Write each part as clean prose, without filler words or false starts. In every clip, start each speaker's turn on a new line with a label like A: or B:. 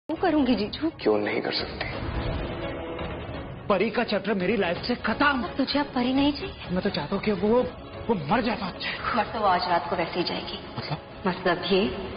A: क्यों करूंगी जीजू?
B: क्यों नहीं कर सकती?
C: परी का चैप्टर मेरी लाइफ से खत्म।
A: तुझे अब परी नहीं चाहिए?
C: मैं तो चाहता हूँ कि वो मर जाए तो अच्छा है।
A: मर तो वो आज रात को वैसे ही जाएगी। मतलब ये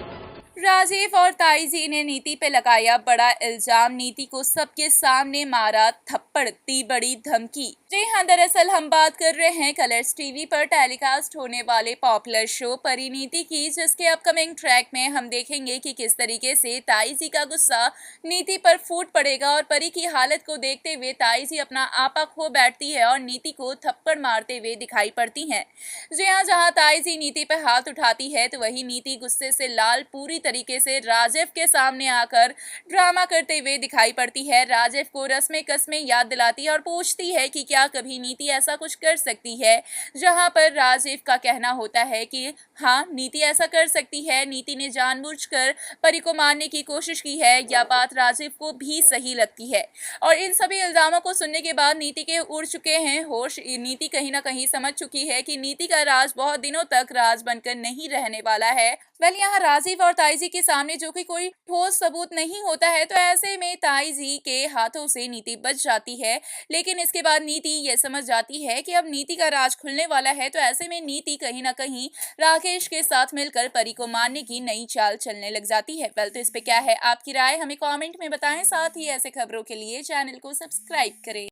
D: राजीव और ताईजी ने नीति पे लगाया बड़ा इल्जाम, नीति को सबके सामने मारा थप्पड़, दी बड़ी धमकी। जी हाँ, दरअसल हम बात कर रहे हैं कलर्स टीवी पर टेलीकास्ट होने वाले पॉपुलर शो परिणीति की, जिसके अपकमिंग ट्रैक में हम देखेंगे कि किस तरीके से ताईजी का गुस्सा नीति पर फूट पड़ेगा और परी की हालत को देखते हुए ताईजी अपना आपा खो बैठती है और नीति को थप्पड़ मारते हुए दिखाई पड़ती हैं। जी हाँ, जहाँ ताईजी नीति पर हाथ उठाती है तो वही नीति गुस्से से लाल पूरी तरीके से राजीव के सामने आकर ड्रामा करते हुए दिखाई पड़ती है। राजीव को रस्में कस्में याद दिलाती है और पूछती है कि क्या कभी नीति ऐसा कुछ कर सकती है, जहां पर राजीव का कहना होता है कि हाँ, नीति ऐसा कर सकती है, नीति ने जानबूझकर परी को मारने की कोशिश की है। यह बात राजीव को भी सही लगती है और इन सभी इल्जामों को सुनने के बाद नीति के उड़ चुके हैं होश। नीति कहीं ना कहीं समझ चुकी है कि नीति का राज बहुत दिनों तक राज बनकर नहीं रहने वाला है। यहाँ राजीव और ताईजी के सामने जो कि कोई ठोस सबूत नहीं होता है, तो ऐसे में ताईजी के हाथों से नीति बच जाती है। लेकिन इसके बाद नीति ये समझ जाती है कि अब नीति का राज खुलने वाला है, तो ऐसे में नीति कहीं ना कहीं राकेश के साथ मिलकर परी को मारने की नई चाल चलने लग जाती है। तो इस पे क्या है आपकी राय, हमें कमेंट में बताएं। साथ ही ऐसे खबरों के लिए चैनल को सब्सक्राइब करें।